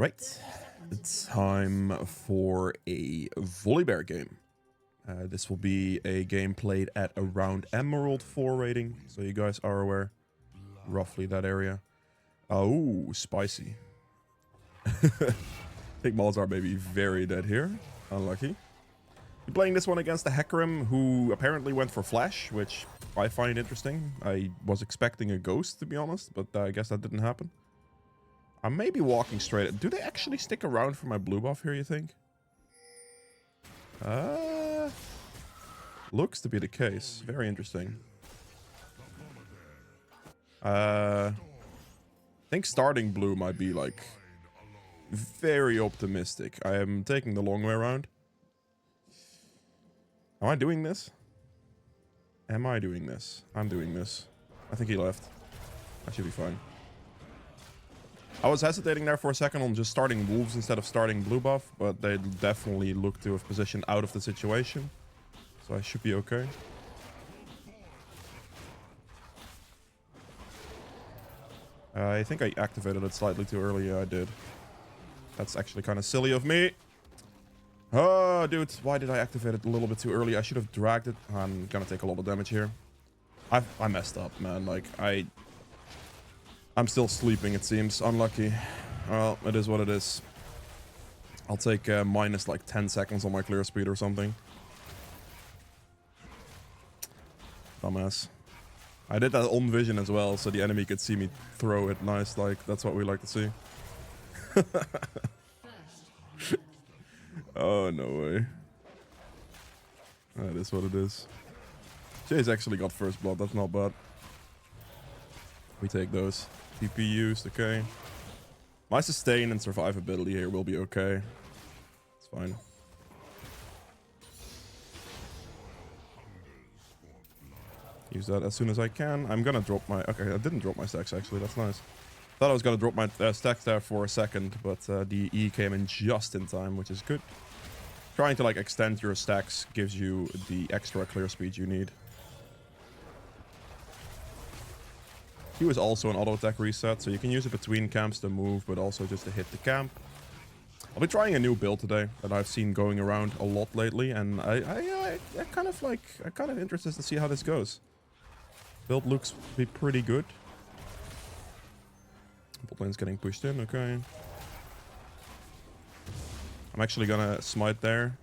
Alright, it's time for a Volibear game. This will be a game played at around Emerald 4 rating, so you guys are aware. Roughly that area. Oh, spicy. I think Malzar may be very dead here. Unlucky. We're playing this one against the Hecarim, who apparently went for Flash, which I find interesting. I was expecting a Ghost, to be honest, but I guess that didn't happen. I may be walking straight. Do they actually stick around for my blue buff here, you think? Looks to be the case. Very interesting. I think starting blue might be, like, very optimistic. I am taking the long way around. Am I doing this? Am I doing this? I'm doing this. I think he left. I should be fine. I was hesitating there for a second on just starting wolves instead of starting blue buff, but they definitely look to have positioned out of the situation. So I should be okay. I think I activated it slightly too early. Yeah, I did. That's actually kind of silly of me. Oh, dude, why did I activate it a little bit too early? I should have dragged it. I'm gonna take a lot of damage here. I messed up, man. Like, I'm still sleeping, it seems. Unlucky. Well, it is what it is. I'll take minus like 10 seconds on my clear speed or something. Dumbass. I did that on vision as well, so the enemy could see me throw it. Nice, like, that's what we like to see. Oh, no way. That is what it is. Jay's actually got first blood, that's not bad. We take those. TP used, okay. My sustain and survivability here will be okay. It's fine. Use that as soon as I can. I'm gonna drop my... Okay, I didn't drop my stacks actually, that's nice. Thought I was gonna drop my stacks there for a second, but the E came in just in time, which is good. Trying to like extend your stacks gives you the extra clear speed you need. Q is also an auto attack reset, so you can use it between camps to move, but also just to hit the camp. I'll be trying a new build today that I've seen going around a lot lately, and I kind of interested to see how this goes. Build looks to be pretty good. Bot lane's getting pushed in, okay. I'm actually gonna smite there.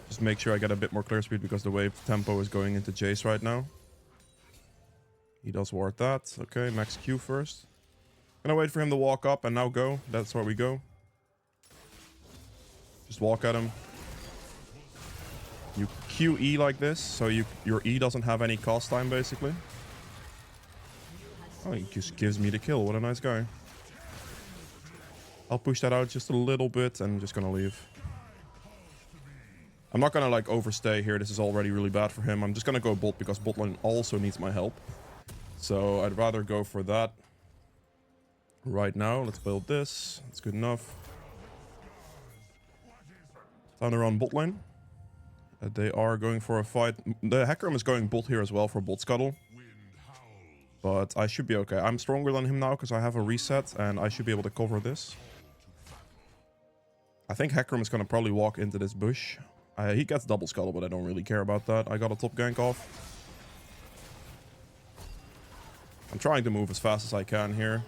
Just make sure I get a bit more clear speed because the wave tempo is going into Jace right now. He does ward that. Okay, max Q first. Gonna wait for him to walk up and now go. That's where we go. Just walk at him. You QE like this, so your E doesn't have any cost time basically. Oh, he just gives me the kill. What a nice guy. I'll push that out just a little bit and I'm just gonna leave. I'm not gonna like overstay here. This is already really bad for him. I'm just gonna go bot because bot lane also needs my help. So I'd rather go for that right now. Let's build this. That's good enough. Time to run bot lane. They are going for a fight. The Hecarim is going bot here as well for bot scuttle. But I should be okay. I'm stronger than him now because I have a reset and I should be able to cover this. I think Hecarim is going to probably walk into this bush. He gets double scuttle, but I don't really care about that. I got a top gank off. I'm trying to move as fast as I can here.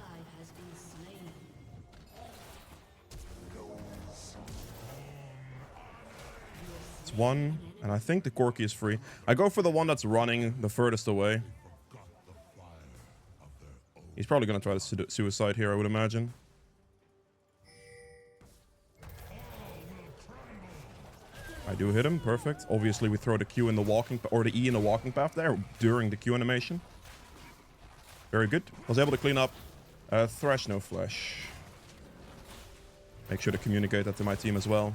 It's one, and I think the Corki is free. I go for the one that's running the furthest away. He's probably going to try to suicide here, I would imagine. I do hit him, perfect. Obviously, we throw the Q in the walking, or the E in the walking path there during the Q animation. Very good. Was able to clean up. Thresh, no flesh. Make sure to communicate that to my team as well.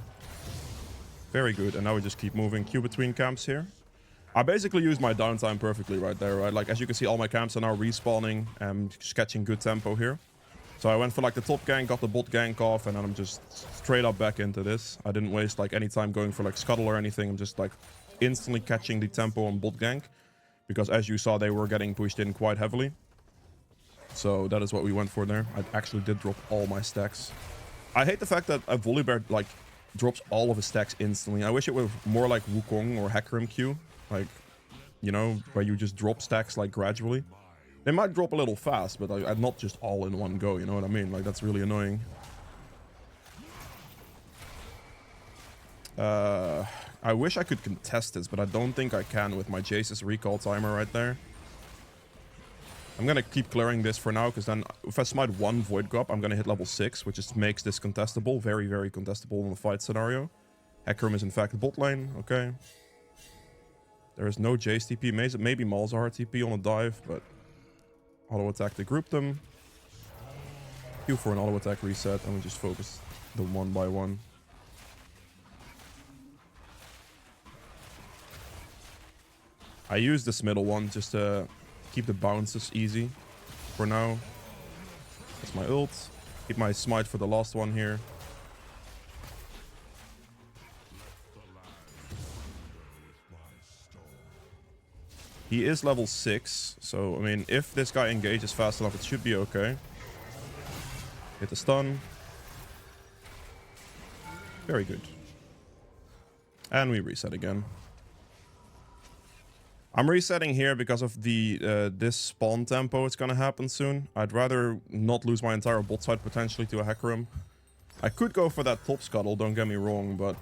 Very good. And now we just keep moving. Q between camps here. I basically used my downtime perfectly right there, right? Like, as you can see, all my camps are now respawning and just catching good tempo here. So I went for, like, the top gank, got the bot gank off, and then I'm just straight up back into this. I didn't waste, like, any time going for, like, scuttle or anything. I'm just, like, instantly catching the tempo on bot gank. Because, as you saw, they were getting pushed in quite heavily. So that is what we went for there. I actually did drop all my stacks. I hate the fact that a Volibear, like, drops all of his stacks instantly. I wish it were more like Wukong or Hecarim Q. Like, you know, where you just drop stacks, like, gradually. They might drop a little fast, but like, not just all in one go, you know what I mean? Like, that's really annoying. I wish I could contest this, but I don't think I can with my Jace's recall timer right there. I'm gonna keep clearing this for now, because then if I smite one Void Grub, I'm gonna hit level 6, which just makes this contestable. Very, very contestable in the fight scenario. Hecarim is in fact bot lane, okay. There is no Jace TP. Maybe Malzahar TP on a dive, but auto attack to group them. Q for an auto attack reset, and we just focus them one by one. I use this middle one just to keep the bounces easy for now. That's my ult. Keep my smite for the last one here. He is level 6, so I mean, if this guy engages fast enough, it should be okay. Hit the stun. Very good. And we reset again. I'm resetting here because of the this spawn tempo it's gonna happen soon. I'd rather not lose my entire bot side potentially to a Hecarim. I could go for that top scuttle, don't get me wrong, but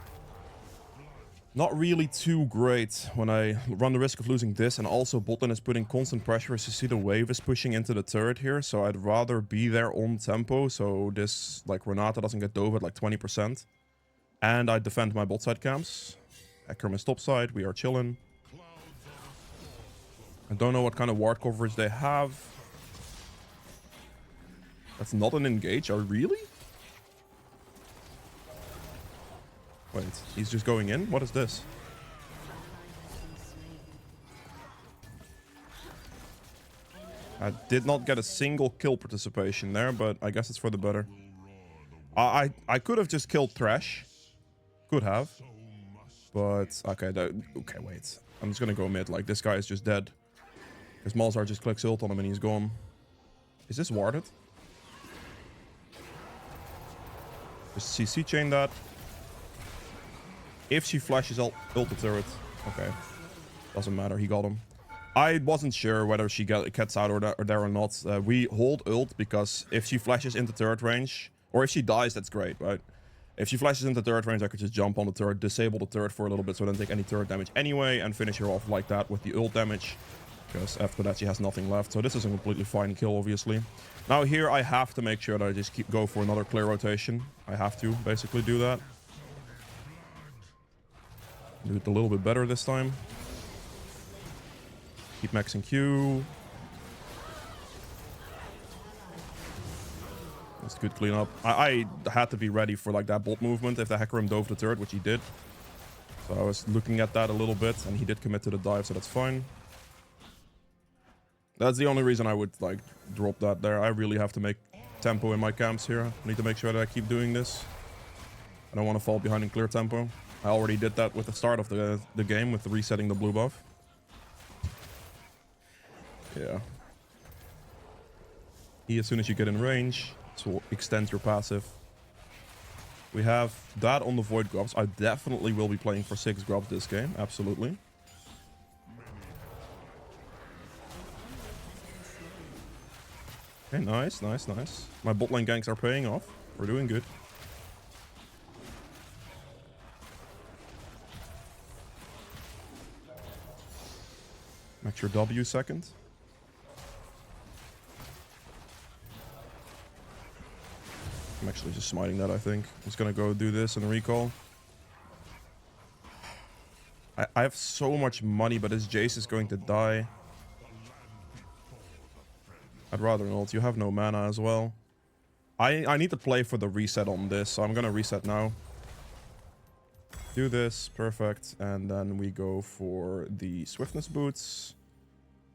not really too great when I run the risk of losing this, and also bot lane is putting constant pressure as you see the wave is pushing into the turret here, so I'd rather be there on tempo so this, like, Renata doesn't get dove at like 20%. And I defend my bot side camps. Hecarim is top side, we are chilling. I don't know what kind of ward coverage they have. That's not an engage, oh really? Wait, he's just going in? What is this? I did not get a single kill participation there, but I guess it's for the better. I could have just killed Thresh. Could have. But, okay, okay, wait. I'm just gonna go mid, like, this guy is just dead. Because Malzahar just clicks ult on him and he's gone. Is this warded? Just CC chain that. If she flashes ult the turret. Okay. Doesn't matter, he got him. I wasn't sure whether she gets out or there or not. We hold ult because if she flashes into turret range, or if she dies, that's great, right? If she flashes into turret range, I could just jump on the turret, disable the turret for a little bit so I don't take any turret damage anyway, and finish her off like that with the ult damage. Because after that she has nothing left. So this is a completely fine kill, obviously. Now here I have to make sure that I just go for another clear rotation. I have to basically do that. Do it a little bit better this time. Keep maxing Q. That's a good cleanup. I had to be ready for like that bot movement if the Hecarim dove the turret, which he did. So I was looking at that a little bit, and he did commit to the dive, so that's fine. That's the only reason I would, like, drop that there. I really have to make tempo in my camps here. I need to make sure that I keep doing this. I don't want to fall behind in clear tempo. I already did that with the start of the game with resetting the blue buff. Yeah. As soon as you get in range, this will extend your passive. We have that on the Void Grubs. I definitely will be playing for 6 Grubs this game. Absolutely. Okay, nice, nice, nice. My bot lane ganks are paying off. We're doing good. Max your W second. I'm actually just smiting that, I think. I'm just gonna go do this and recall. I have so much money, but this Jace is going to die. I'd rather not. You have no mana as well. I need to play for the reset on this, so I'm gonna reset now. Do this, perfect, and then we go for the swiftness boots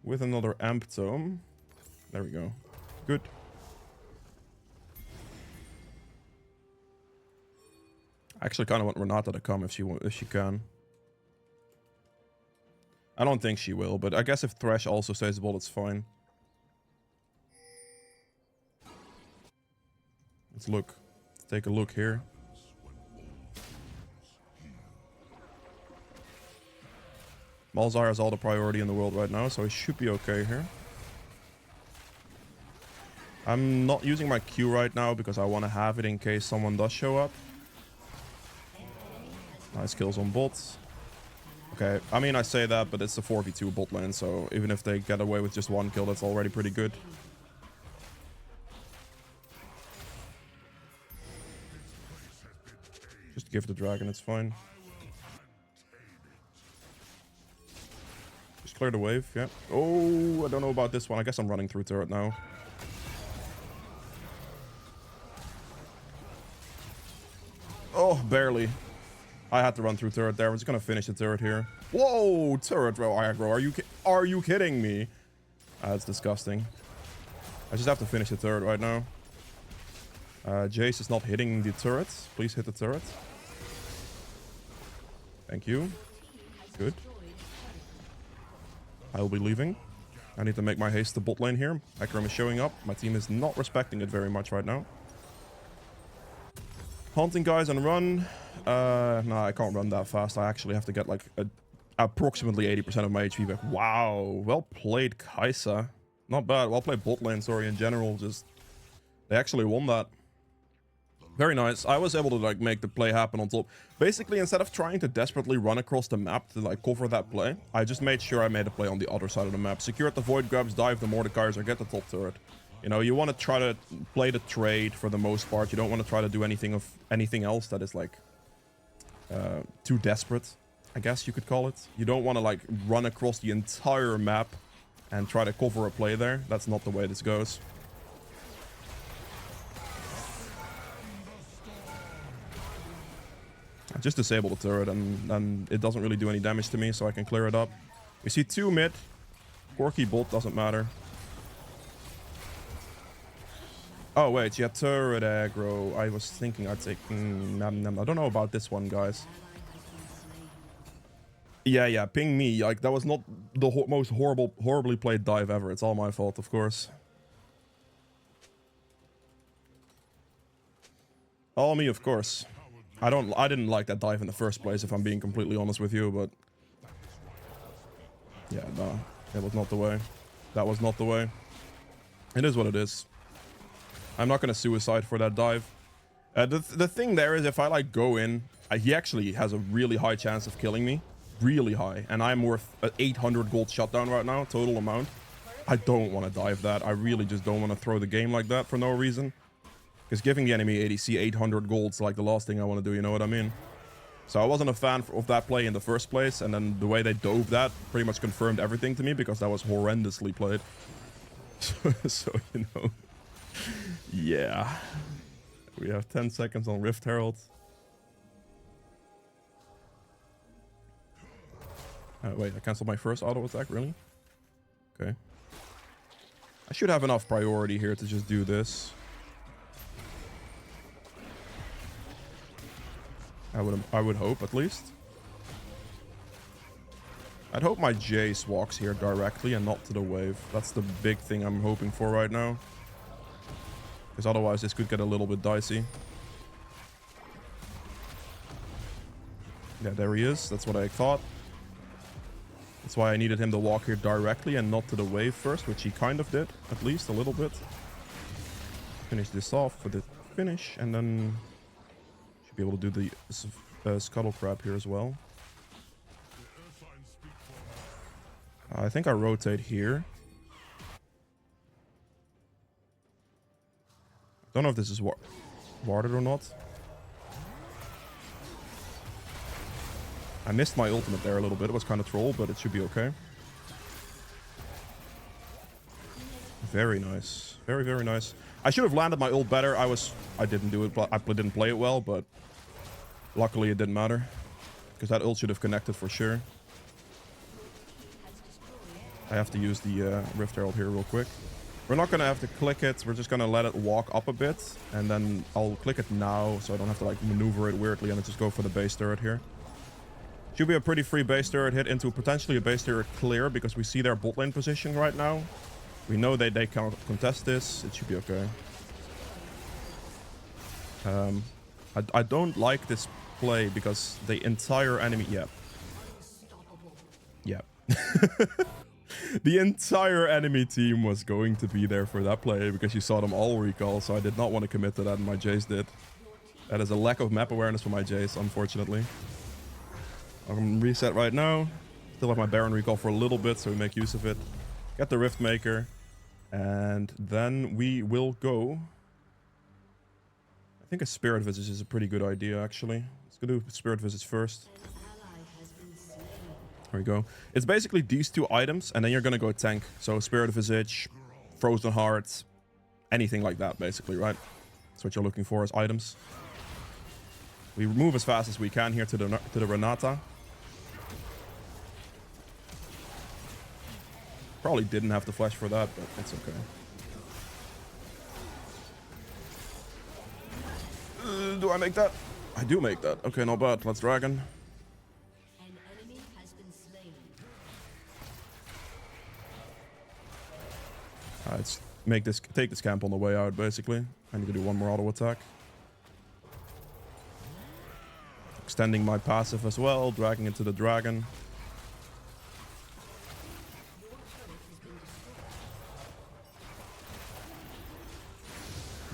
with another amp tome. There we go. Good. I actually kind of want Renata to come if she can. I don't think she will, but I guess if Thresh also stays the ball, it's fine. Let's look. Let's take a look here. Malzahar has all the priority in the world right now, so he should be okay here. I'm not using my Q right now because I want to have it in case someone does show up. Nice kills on bots. Okay, I mean, I say that, but it's a 4v2 bot lane, so even if they get away with just one kill, that's already pretty good. Just give the dragon, it's fine. Just clear the wave, yeah. Oh, I don't know about this one. I guess I'm running through turret now. Oh, barely. I had to run through turret there. We're just gonna finish the turret here. Whoa, turret row aggro. Are you kidding me? That's disgusting. I just have to finish the turret right now. Jace is not hitting the turret. Please hit the turret. Thank you. Good. I will be leaving. I need to make my haste to bot lane here. Akram is showing up. My team is not respecting it very much right now. Haunting guys and run. No, I can't run that fast. I actually have to get like approximately 80% of my HP back. Wow. Well played, Kai'Sa. Not bad. Well played bot lane, sorry, in general. Just, they actually won that. Very nice. I was able to like make the play happen on top. Basically, instead of trying to desperately run across the map to like cover that play, I just made sure I made a play on the other side of the map. Secured the void grabs, dive the Mordekaiser, or get the top turret. You know, you want to try to play the trade for the most part. You don't want to try to do anything else that is like too desperate, I guess you could call it. You don't want to like run across the entire map and try to cover a play there. That's not the way this goes. I just disable the turret and it doesn't really do any damage to me, so I can clear it up. We see 2 mid. Quirky bot, doesn't matter. Oh, wait, yeah, turret aggro. I was thinking I'd take... I don't know about this one, guys. Yeah, ping me. Like, that was not the most horribly played dive ever. It's all my fault, of course. All me, of course. I didn't like that dive in the first place, if I'm being completely honest with you, but... Yeah, no. It was not the way. That was not the way. It is what it is. I'm not gonna suicide for that dive. The thing there is, if I like go in, he actually has a really high chance of killing me. Really high. And I'm worth 800 gold shutdown right now, total amount. I don't want to dive that. I really just don't want to throw the game like that for no reason. Because giving the enemy ADC 800 gold's like the last thing I want to do, you know what I mean? So I wasn't a fan of that play in the first place, and then the way they dove that pretty much confirmed everything to me, because that was horrendously played. So you know... Yeah. We have 10 seconds on Rift Herald. Wait, I canceled my first auto attack, really? Okay. I should have enough priority here to just do this. I would hope, at least. I'd hope my Jace walks here directly and not to the wave. That's the big thing I'm hoping for right now. Because otherwise this could get a little bit dicey. Yeah, there he is. That's what I thought. That's why I needed him to walk here directly and not to the wave first, which he kind of did, at least a little bit. Finish this off with the finish, and then should be able to do the scuttle crab here as well. I think I rotate here. Don't know if this is warded or not. I missed my ultimate there a little bit. It was kind of troll, but it should be okay. Very nice. Very, very nice. I should have landed my ult better. I didn't do it, but I didn't play it well, but luckily it didn't matter. Because that ult should have connected for sure. I have to use the Rift Herald here real quick. We're not going to have to click it. We're just going to let it walk up a bit. And then I'll click it now, so I don't have to like maneuver it weirdly and just go for the base turret here. Should be a pretty free base turret hit into potentially a base turret clear, because we see their bot lane position right now. We know that they can't contest this. It should be okay. I don't like this play because the entire enemy... Yep. Yep. The entire enemy team was going to be there for that play because you saw them all recall, so I did not want to commit to that, and my Jace did. That is a lack of map awareness for my Jace, unfortunately. I'm going to reset right now. Still have my Baron recall for a little bit, so we make use of it. Get the Rift Maker, and then we will go... I think a Spirit Visage is a pretty good idea, actually. Let's go do Spirit Visage first. There we go. It's basically these two items, and then you're gonna go tank. So Spirit Visage, Frozen Heart, anything like that, basically, right? That's what you're looking for as items. We move as fast as we can here to the Renata. Probably didn't have to flash for that, but it's okay. Do I make that? I do make that. Okay, not bad. Let's dragon. Let's take this camp on the way out, basically. I need to do one more auto attack. Extending my passive as well, dragging into the dragon.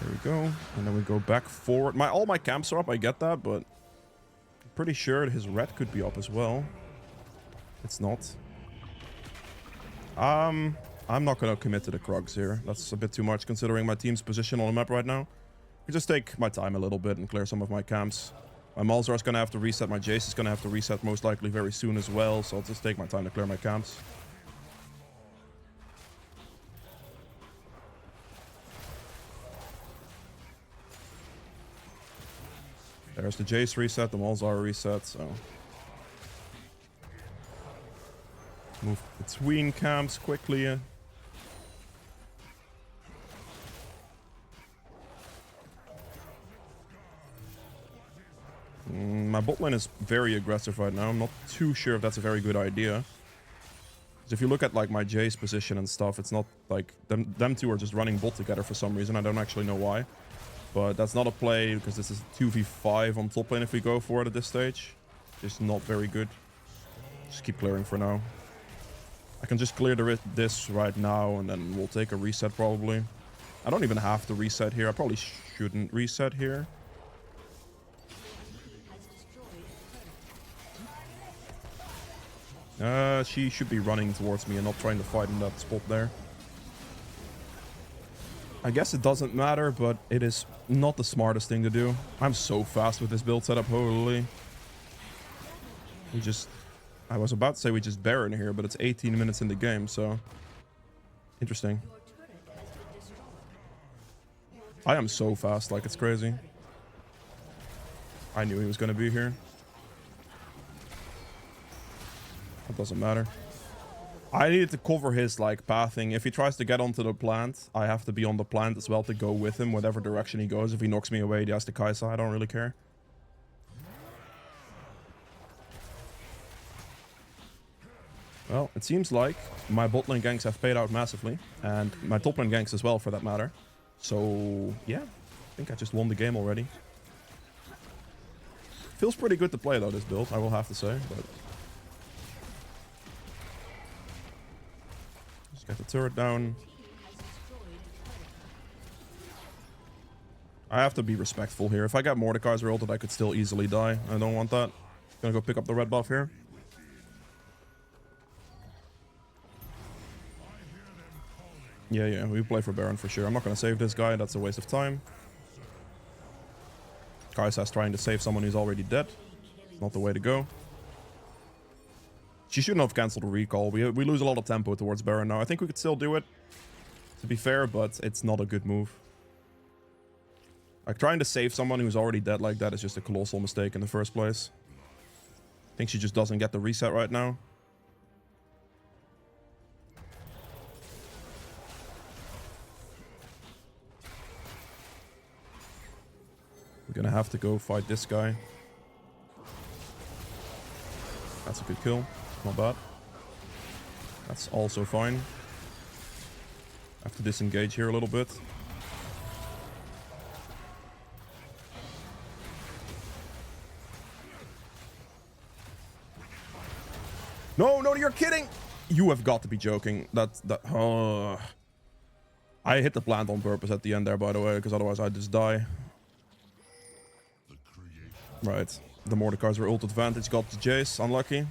There we go. And then we go back forward. All my camps are up, I get that, but I'm pretty sure his red could be up as well. It's not. I'm not going to commit to the Krugs here. That's a bit too much considering my team's position on the map right now. I just take my time a little bit and clear some of my camps. My Malzar is going to have to reset. My Jace is going to have to reset most likely very soon as well. So I'll just take my time to clear my camps. There's the Jace reset, the Malzar reset, so... Move between camps quickly. My bot lane is very aggressive right now. I'm not too sure if that's a very good idea. Because if you look at like my Jace position and stuff, it's not like... Them two are just running bot together for some reason. I don't actually know why. But that's not a play, because this is 2v5 on top lane if we go for it at this stage. Just not very good. Just keep clearing for now. I can just clear this right now, and then we'll take a reset probably. I don't even have to reset here. I probably shouldn't reset here. She should be running towards me and not trying to fight in that spot there. I guess it doesn't matter, but it is not the smartest thing to do. I'm so fast with this build setup, holy. I was about to say we just Baron here, but it's 18 minutes in the game, so... Interesting. I am so fast, like it's crazy. I knew he was going to be here. That doesn't matter. I needed to cover his, like, pathing. If he tries to get onto the plant, I have to be on the plant as well to go with him, whatever direction he goes. If he knocks me away, he has to Kai'Sa. I don't really care. Well, it seems like my bot lane ganks have paid out massively. And my top lane ganks as well, for that matter. So, yeah. I think I just won the game already. Feels pretty good to play, though, this build, I will have to say. But... Get the turret down. I have to be respectful here. If I got Mordekaiser ulted, I could still easily die. I don't want that. Gonna go pick up the red buff here. Yeah, we play for Baron for sure. I'm not gonna save this guy. That's a waste of time. Kai'Sa's trying to save someone who's already dead. Not the way to go. She shouldn't have cancelled a recall. We lose a lot of tempo towards Baron now. I think we could still do it, to be fair, but it's not a good move. Like, trying to save someone who's already dead like that is just a colossal mistake in the first place. I think she just doesn't get the reset right now. We're gonna have to go fight this guy. That's a good kill. Not bad. That's also fine. I have to disengage here a little bit. No, no, you're kidding. You have got to be joking. I hit the plant on purpose at the end there, by the way, because otherwise I'd just die. Right. The Mordekaiser ult advantage got the Jace. Unlucky.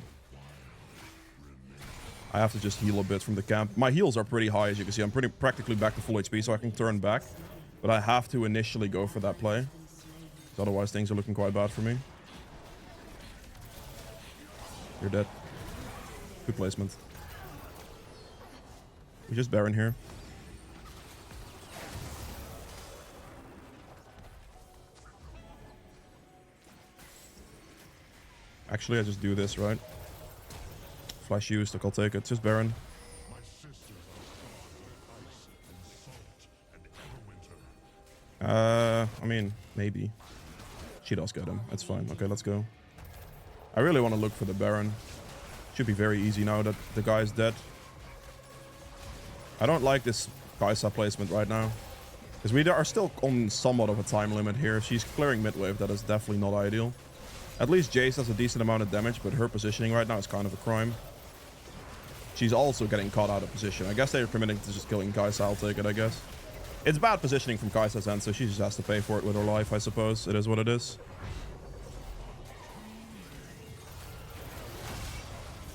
I have to just heal a bit from the camp. My heals are pretty high, as you can see. I'm practically back to full HP, so I can turn back. But I have to initially go for that play. Otherwise, things are looking quite bad for me. You're dead. Good placement. We just Baron here. Actually, I just do this, right? Flash used, I'll take it. Just Baron. I mean, maybe. She does get him. That's fine. Okay, let's go. I really want to look for the Baron. Should be very easy now that the guy is dead. I don't like this Kai'Sa placement right now. Because we are still on somewhat of a time limit here. She's clearing mid wave. That is definitely not ideal. At least Jace does a decent amount of damage, but her positioning right now is kind of a crime. She's also getting caught out of position. I guess they're committing to just killing Kai'Sa. I'll take it, I guess. It's bad positioning from Kai'Sa's end, so she just has to pay for it with her life, I suppose. It is what it is.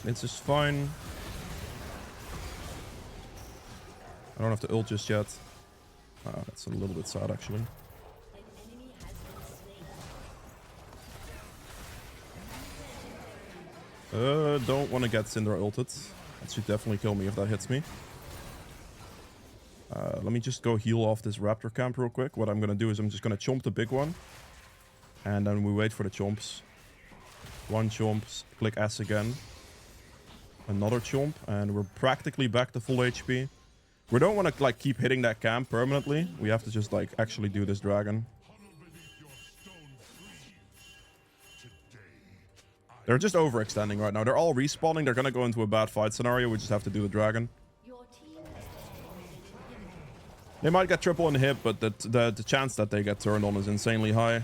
It's just fine. I don't have to ult just yet. That's a little bit sad, actually. Don't want to get Syndra ulted. That should definitely kill me if that hits me. Let me just go heal off this Raptor camp real quick. What I'm going to do is I'm just going to chomp the big one. And then we wait for the chomps. One chomp, click S again. Another chomp, and we're practically back to full HP. We don't want to like keep hitting that camp permanently. We have to just like actually do this dragon. They're just overextending right now. They're all respawning. They're going to go into a bad fight scenario. We just have to do the dragon. They might get triple inhib, but the chance that they get turned on is insanely high.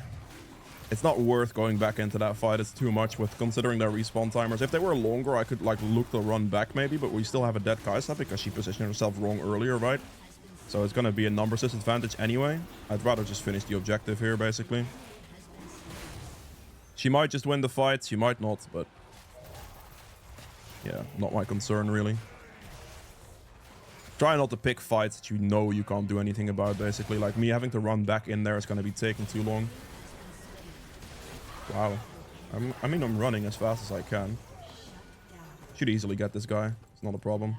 It's not worth going back into that fight. It's too much with considering their respawn timers. If they were longer, I could like look to run back maybe, but we still have a dead Kai'Sa because she positioned herself wrong earlier, right? So it's going to be a numbers disadvantage anyway. I'd rather just finish the objective here, basically. She might just win the fight. She might not, but yeah, not my concern, really. Try not to pick fights that you know you can't do anything about, basically. Like me having to run back in there is going to be taking too long. Wow. I mean, I'm running as fast as I can. Should easily get this guy. It's not a problem.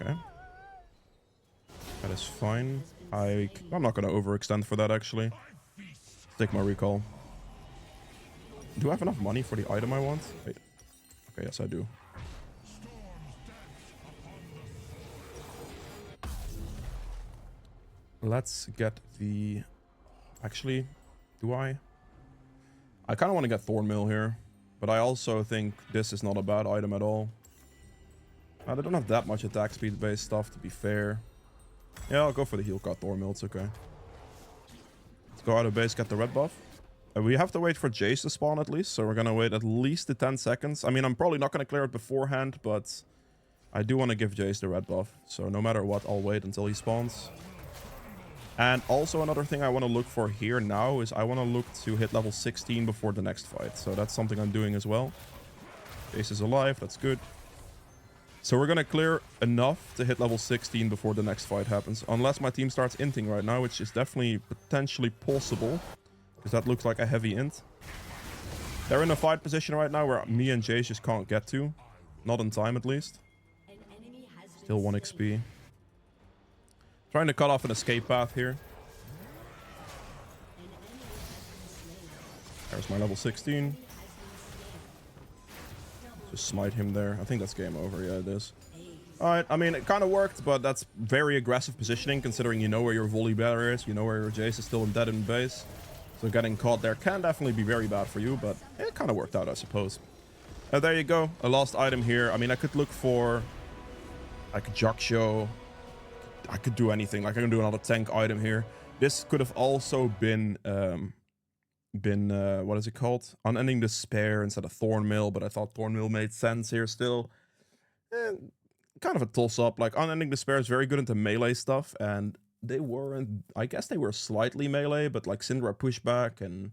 Okay. That is fine. I'm not going to overextend for that, actually. Take my recall. Do I have enough money for the item I want? Wait. Okay, yes, I do. Let's get the... Actually, do I? I kind of want to get Thornmill here. But I also think this is not a bad item at all. They don't have that much attack speed based stuff, to be fair. Yeah, I'll go for the heal cut Thornmill. It's okay. Let's go out of base, get the red buff. We have to wait for Jace to spawn at least. So we're going to wait at least the 10 seconds. I mean, I'm probably not going to clear it beforehand, but I do want to give Jace the red buff. So no matter what, I'll wait until he spawns. And also another thing I want to look for here now is I want to look to hit level 16 before the next fight. So that's something I'm doing as well. Jace is alive. That's good. So we're going to clear enough to hit level 16 before the next fight happens. Unless my team starts inting right now, which is definitely potentially possible. Because that looks like a heavy int. They're in a fight position right now where me and Jace just can't get to. Not in time, at least. Still 1 XP. Trying to cut off an escape path here. There's my level 16. Just smite him there. I think that's game over. Yeah, it is. Alright, I mean, it kind of worked, but that's very aggressive positioning considering you know where your Volibear is. You know where your Jace is still dead in base. So getting caught there can definitely be very bad for you, but it kind of worked out, I suppose. There you go. A lost item here. I mean, I could look for like a Jaksho. I could do anything. Like I can do another tank item here. This could have also been what is it called? Unending Despair instead of Thornmill, but I thought Thornmill made sense here still. Kind of a toss-up. Like Unending Despair is very good into melee stuff, and they weren't. I guess they were slightly melee, but like Syndra pushback and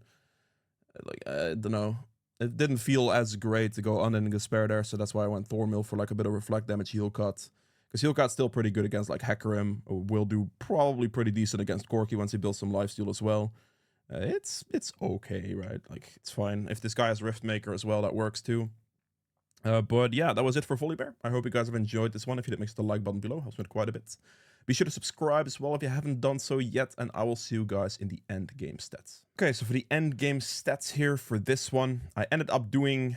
like I don't know. It didn't feel as great to go Unending Despair there, so that's why I went Thornmill for like a bit of reflect damage heal cut. Because heal cut's still pretty good against like Hecarim. Will do probably pretty decent against Corki once he builds some lifesteal as well. It's okay, right? Like it's fine. If this guy has Riftmaker as well, that works too. But yeah, that was it for Volibear. I hope you guys have enjoyed this one. If you did, make sure the like button below. Helps me quite a bit. Be sure to subscribe as well if you haven't done so yet, and I will see you guys in the end game stats. Okay, so for the end game stats here for this one, I ended up doing...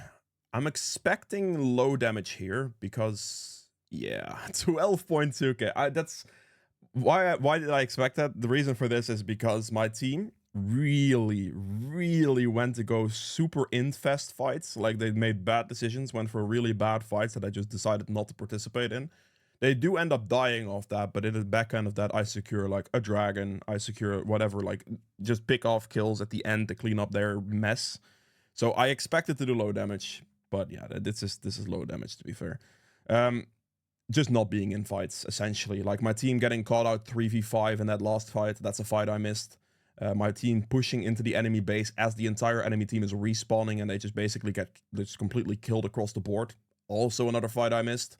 I'm expecting low damage here because, yeah, 12.2k. That's... Why did I expect that? The reason for this is because my team really went to go super infest fights. Like they made bad decisions, went for really bad fights that I just decided not to participate in. They do end up dying off that, but in the back end of that, I secure like a dragon, I secure whatever, like just pick off kills at the end to clean up their mess. So I expected to do low damage, but yeah, this is low damage to be fair. Just not being in fights, essentially. Like my team getting caught out 3v5 in that last fight, that's a fight I missed. My team pushing into the enemy base as the entire enemy team is respawning and they just basically get just completely killed across the board. Also another fight I missed.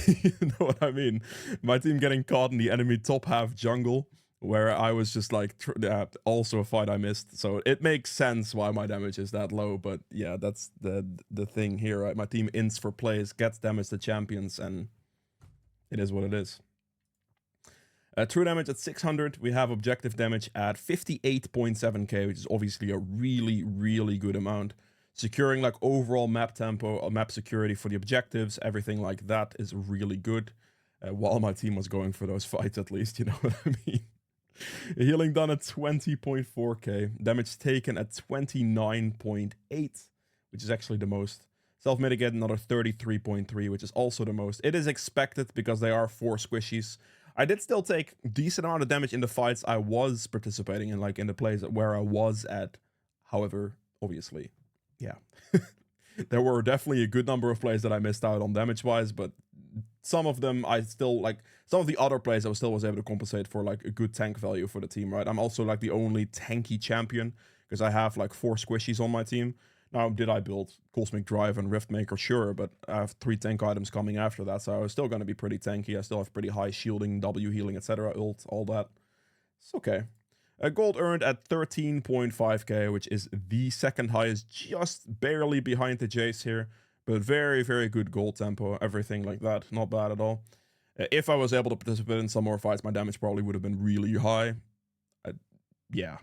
You know what I mean? My team getting caught in the enemy top half jungle, where I was just like, also a fight I missed. So it makes sense why my damage is that low, but yeah, that's the thing here, right? My team ints for plays, gets damage to champions, and it is what it is. True damage at 600, we have objective damage at 58.7k, which is obviously a really good amount. Securing like overall map tempo, map security for the objectives, everything like that is really good. While my team was going for those fights, at least, you know what I mean? Healing done at 20.4k. Damage taken at 29.8, which is actually the most. Self-mitigate another 33.3, which is also the most. It is expected because they are 4 squishies. I did still take decent amount of damage in the fights I was participating in, like in the plays where I was at. However, obviously, yeah, there were definitely a good number of plays that I missed out on damage-wise, but some of them I still, like, some of the other plays I was able to compensate for, like, a good tank value for the team, right? I'm also, like, the only tanky champion, because I have, like, 4 squishies on my team. Now, did I build Cosmic Drive and Riftmaker? Sure, but I have 3 tank items coming after that, so I was still going to be pretty tanky. I still have pretty high shielding, W healing, etc., ult, all that. It's okay. Gold earned at 13.5k, which is the second highest, just barely behind the Jace here. But very good gold tempo, everything like that. Not bad at all. If I was able to participate in some more fights, my damage probably would have been really high. Yeah.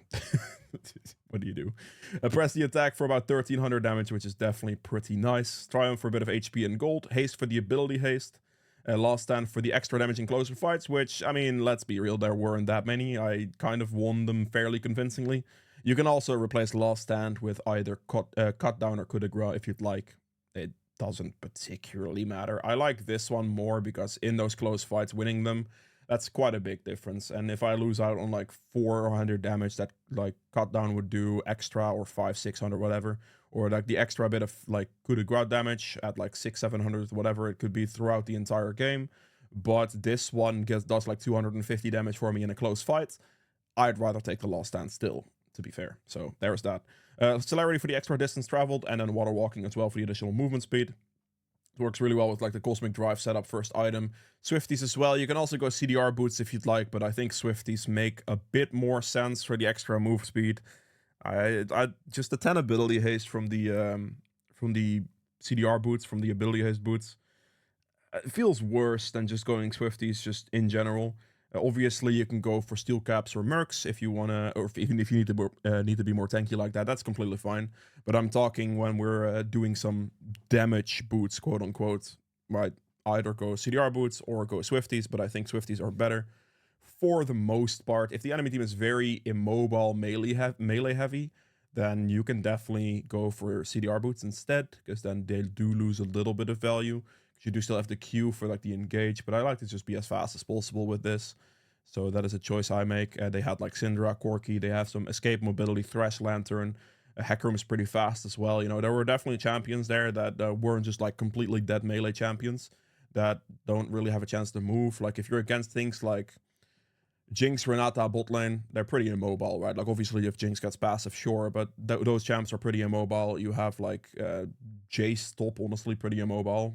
What do you do? Press the attack for about 1300 damage, which is definitely pretty nice. Triumph for a bit of HP and gold. Haste for the ability haste. Last stand for the extra damage in closer fights, which, I mean, let's be real, there weren't that many. I kind of won them fairly convincingly. You can also replace last stand with either cut down or coup de grace if you'd like. It doesn't particularly matter. I like this one more because in those close fights, winning them, that's quite a big difference. And if I lose out on like 400 damage that like cut down would do extra, or 500-600 whatever, or like the extra bit of like coup de grace damage at like 600-700 whatever it could be throughout the entire game, but this one does like 250 damage for me in a close fight, I'd rather take the last stand still, to be fair. So there's that. Celerity for the extra distance traveled, and then water walking as well for the additional movement speed. It works really well with like the Cosmic Drive setup first item. Swifties as well. You can also go CDR boots if you'd like, but I think Swifties make a bit more sense for the extra move speed. I just the 10 ability haste from the CDR boots, from the ability haste boots. It feels worse than just going Swifties just in general. Obviously, you can go for steel caps or mercs if you wanna, or even if you need to be more tanky like that. That's completely fine. But I'm talking when we're doing some damage boots, quote unquote. Right, either go CDR boots or go Swifties. But I think Swifties are better for the most part. If the enemy team is very immobile, melee heavy, then you can definitely go for CDR boots instead, because then they do lose a little bit of value. You do still have the Q for like the engage, but I like to just be as fast as possible with this. So that is a choice I make. They had like Syndra, Corki, they have some escape mobility, Thresh, Lantern. Hecarim is pretty fast as well. You know, there were definitely champions there that weren't just like completely dead melee champions that don't really have a chance to move. Like if you're against things like Jinx, Renata, bot lane, they're pretty immobile, right? Like obviously if Jinx gets passive, sure, but those champs are pretty immobile. You have like Jace top, honestly, pretty immobile.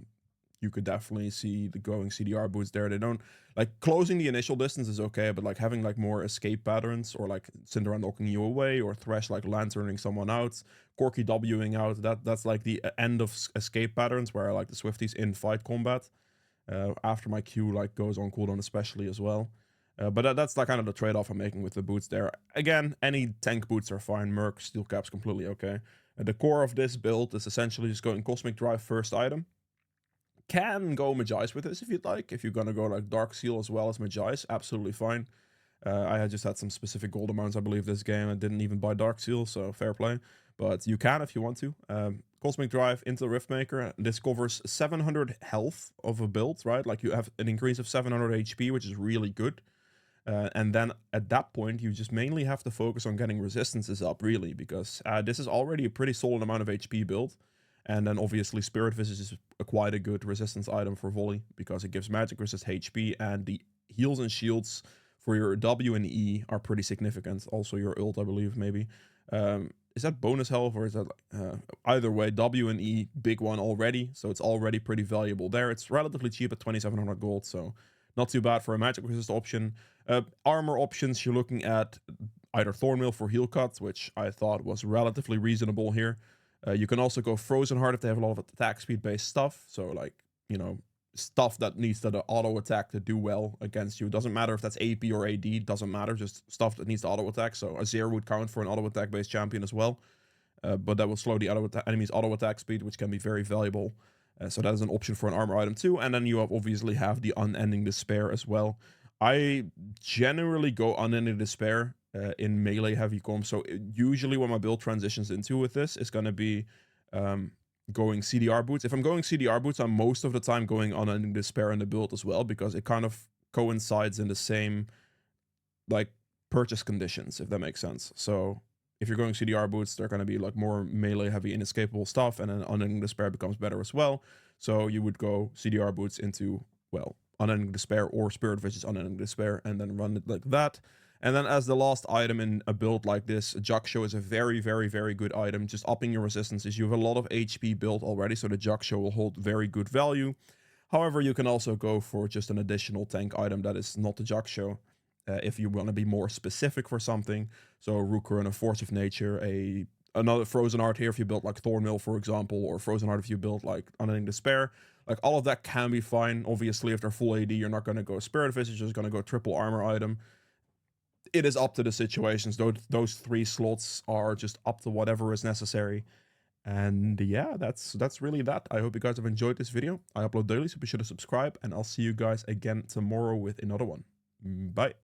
You could definitely see the going CDR boots there. They don't like closing the initial distance is okay, but like having like more escape patterns or like Syndra knocking you away or Thresh like lanterning someone out, Corki Wing out. That's like the end of escape patterns where I like the Swifties in fight combat. After my Q like goes on cooldown especially as well. But that's like kind of the trade-off I'm making with the boots there. Again, any tank boots are fine. Merc, Steel Cap's completely okay. The core of this build is essentially just going Cosmic Drive first item. Can go Magi's with this if you'd like. If you're gonna go like Dark Seal as well as Magi's, absolutely fine. I had just had some specific gold amounts, I believe, this game. I didn't even buy Dark Seal, so fair play. But you can if you want to. Cosmic Drive into Riftmaker. This covers 700 health of a build, right? Like you have an increase of 700 HP, which is really good. And then at that point, you just mainly have to focus on getting resistances up, really, because this is already a pretty solid amount of HP build. And then obviously Spirit Visage is quite a good resistance item for Volley, because it gives magic resist HP, and the heals and shields for your W and E are pretty significant. Also your ult, I believe, maybe. Is that bonus health or is that either way, W and E, big one already, so it's already pretty valuable there. It's relatively cheap at 2700 gold, so not too bad for a magic resist option. Armor options, you're looking at either Thornmail for heal cuts, which I thought was relatively reasonable here. You can also go Frozen Heart if they have a lot of attack speed based stuff. So like, you know, stuff that needs the auto attack to do well against you. It doesn't matter if that's AP or AD, doesn't matter, just stuff that needs the auto attack. So Azir would count for an auto attack based champion as well. But that will slow the enemy's auto attack speed, which can be very valuable. So that is an option for an armor item too. And then you obviously have the Unending Despair as well. I generally go Unending Despair in melee heavy comp. So usually when my build transitions into with this, it's going to be going CDR boots. If I'm going CDR boots, I'm most of the time going Unending Despair in the build as well, because it kind of coincides in the same like purchase conditions, if that makes sense. So if you're going CDR boots, they're going to be like more melee heavy inescapable stuff, and then Unending Despair becomes better as well. So you would go CDR boots into, well, Unending Despair or Spirit Visage Unending Despair, and then run it like that. And then as the last item in a build like this, Jaksho is a very, very, very good item. Just upping your resistances. You have a lot of HP built already, so the Jaksho will hold very good value. However, you can also go for just an additional tank item that is not the Jaksho. If you want to be more specific for something. So Rukern, a Force of Nature, another Frozen Heart here if you build like Thornmail, for example, or Frozen Heart if you build like Unending Despair. Like all of that can be fine. Obviously, if they're full AD, you're not going to go Spirit Visage, you're just going to go triple armor item. It is up to the situations. Those 3 slots are just up to whatever is necessary. And yeah, that's really that. I hope you guys have enjoyed this video. I upload daily, so be sure to subscribe, and I'll see you guys again tomorrow with another one. Bye.